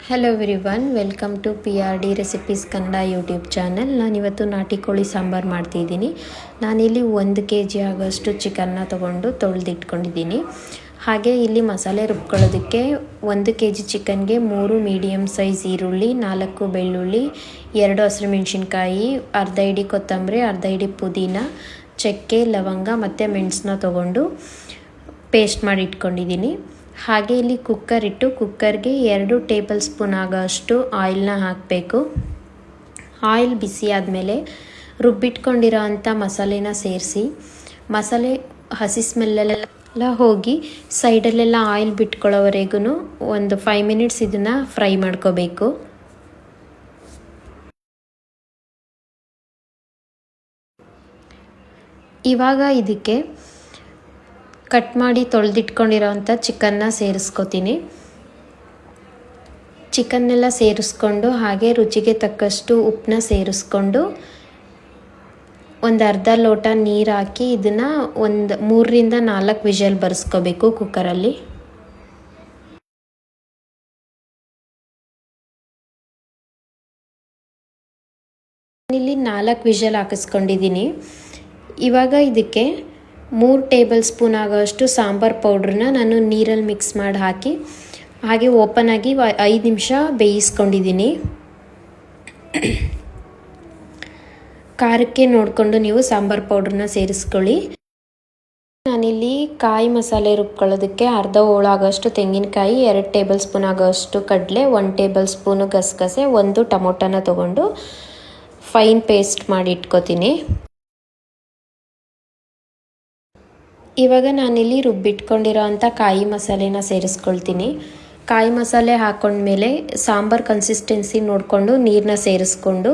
Hello everyone, welcome to PRD recipes Kannada YouTube channel. ನಾನಿವತ್ತು ನಾಟಿ ಕೋಳಿ ಸಾಂಬಾರು ಮಾಡ್ತಿದ್ದೀನಿ. ನಾನಿಲ್ಲಿ 1 kg ಆಗೋಷ್ಟು ಚಿಕನ್ನ ತೊಗೊಂಡು ತೊಳೆದಿಟ್ಕೊಂಡಿದ್ದೀನಿ. ಹಾಗೆ ಇಲ್ಲಿ ಮಸಾಲೆ ರುಬ್ಕೊಳ್ಳೋದಕ್ಕೆ 1 kg ಚಿಕನ್ಗೆ 3 ಮೀಡಿಯಮ್ ಸೈಜ್ ಈರುಳ್ಳಿ, 4 ಬೆಳ್ಳುಳ್ಳಿ, 2 ಹಸಿರುಮೆಣಸಿನ್ಕಾಯಿ, ಅರ್ಧ ಹಿಡಿ ಕೊತ್ತಂಬರಿ, ಅರ್ಧ ಹಿಡಿ ಪುದೀನ, ಚಕ್ಕೆ, ಲವಂಗ ಮತ್ತು ಮೆಣಸನ್ನ ತೊಗೊಂಡು ಪೇಸ್ಟ್ ಮಾಡಿ ಇಟ್ಕೊಂಡಿದ್ದೀನಿ. ಹಾಗೆ ಇಲ್ಲಿ ಕುಕ್ಕರ್ ಇಟ್ಟು ಕುಕ್ಕರ್ಗೆ 2 ಟೇಬಲ್ ಸ್ಪೂನ್ ಆಗೋಷ್ಟು ಆಯಿಲ್ನ ಹಾಕಬೇಕು. ಆಯಿಲ್ ಬಿಸಿ ಆದಮೇಲೆ ರುಬ್ಬಿಟ್ಕೊಂಡಿರೋ ಅಂಥ ಮಸಾಲೆನ ಸೇರಿಸಿ, ಮಸಾಲೆ ಹಸಿ ಸ್ಮೆಲ್ಲೆಲ್ಲ ಹೋಗಿ ಸೈಡಲ್ಲೆಲ್ಲ ಆಯಿಲ್ ಬಿಟ್ಕೊಳ್ಳೋವರೆಗೂ ಒಂದು 5 ಮಿನಿಟ್ಸ್ ಇದನ್ನು ಫ್ರೈ ಮಾಡ್ಕೋಬೇಕು. ಇವಾಗ ಇದಕ್ಕೆ ಕಟ್ ಮಾಡಿ ತೊಳೆದಿಟ್ಕೊಂಡಿರೋವಂಥ ಚಿಕನ್ನ ಸೇರಿಸ್ಕೊತೀನಿ. ಚಿಕನ್ನೆಲ್ಲ ಸೇರಿಸ್ಕೊಂಡು ಹಾಗೆ ರುಚಿಗೆ ತಕ್ಕಷ್ಟು ಉಪ್ಪನ್ನ ಸೇರಿಸ್ಕೊಂಡು ಒಂದು ಅರ್ಧ ಲೋಟ ನೀರು ಹಾಕಿ ಇದನ್ನು ಒಂದು 3ರಿಂದ 4 ವಿಷಲ್ ಬರೆಸ್ಕೋಬೇಕು ಕುಕ್ಕರಲ್ಲಿ. ಇಲ್ಲಿ 4 ವಿಷಲ್ ಹಾಕಿಸ್ಕೊಂಡಿದ್ದೀನಿ. ಇವಾಗ ಇದಕ್ಕೆ 3 ಟೇಬಲ್ ಸ್ಪೂನ್ ಆಗೋಷ್ಟು ಸಾಂಬಾರು ಪೌಡ್ರನ್ನ ನಾನು ನೀರಲ್ಲಿ ಮಿಕ್ಸ್ ಮಾಡಿ ಹಾಕಿ ಹಾಗೆ ಓಪನ್ ಆಗಿ 5 ನಿಮಿಷ ಬೇಯಿಸ್ಕೊಂಡಿದ್ದೀನಿ. ಖಾರಕ್ಕೆ ನೋಡಿಕೊಂಡು ನೀವು ಸಾಂಬಾರು ಪೌಡ್ರನ್ನ ಸೇರಿಸ್ಕೊಳ್ಳಿ. ನಾನಿಲ್ಲಿ ಕಾಯಿ ಮಸಾಲೆ ರುಬ್ಕೊಳ್ಳೋದಕ್ಕೆ ಅರ್ಧ ಹೋಳು ಆಗೋಷ್ಟು ತೆಂಗಿನಕಾಯಿ, 2 ಟೇಬಲ್ ಸ್ಪೂನ್ ಆಗೋಷ್ಟು ಕಡಲೆ, 1 ಟೇಬಲ್ ಸ್ಪೂನು ಗಸಗಸೆ, 1 ಟೊಮೊಟೊನ ತೊಗೊಂಡು ಫೈನ್ ಪೇಸ್ಟ್ ಮಾಡಿ ಇಟ್ಕೋತೀನಿ. ಇವಾಗ ನಾನಿಲ್ಲಿ ರುಬ್ಬಿಟ್ಕೊಂಡಿರೋ ಅಂಥ ಕಾಯಿ ಮಸಾಲೆನ ಸೇರಿಸ್ಕೊಳ್ತೀನಿ. ಕಾಯಿ ಮಸಾಲೆ ಹಾಕ್ಕೊಂಡ್ಮೇಲೆ ಸಾಂಬಾರು ಕನ್ಸಿಸ್ಟೆನ್ಸಿ ನೋಡಿಕೊಂಡು ನೀರನ್ನ ಸೇರಿಸ್ಕೊಂಡು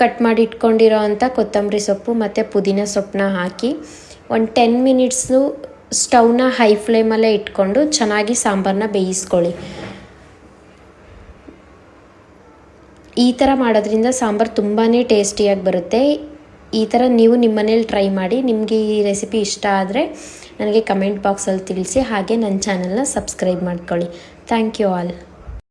ಕಟ್ ಮಾಡಿ ಇಟ್ಕೊಂಡಿರೋ ಅಂಥ ಕೊತ್ತಂಬರಿ ಸೊಪ್ಪು ಮತ್ತು ಪುದೀನ ಸೊಪ್ಪನ್ನ ಹಾಕಿ ಒಂದು 10 ಮಿನಿಟ್ಸು ಸ್ಟವ್ನ ಹೈ ಫ್ಲೇಮಲ್ಲೇ ಇಟ್ಕೊಂಡು ಚೆನ್ನಾಗಿ ಸಾಂಬಾರನ್ನ ಬೇಯಿಸ್ಕೊಳ್ಳಿ. ಈ ಥರ ಮಾಡೋದ್ರಿಂದ ಸಾಂಬಾರು ತುಂಬಾ ಟೇಸ್ಟಿಯಾಗಿ ಬರುತ್ತೆ. ಈ ಥರ ನೀವು ನಿಮ್ಮ ಮನೇಲಿ ಟ್ರೈ ಮಾಡಿ. ನಿಮಗೆ ಈ ರೆಸಿಪಿ ಇಷ್ಟ ಆದರೆ ನನಗೆ ಕಮೆಂಟ್ ಬಾಕ್ಸಲ್ಲಿ ತಿಳಿಸಿ. ಹಾಗೆ ನನ್ನ ಚಾನಲ್ನ ಸಬ್ಸ್ಕ್ರೈಬ್ ಮಾಡ್ಕೊಳ್ಳಿ. Thank you all.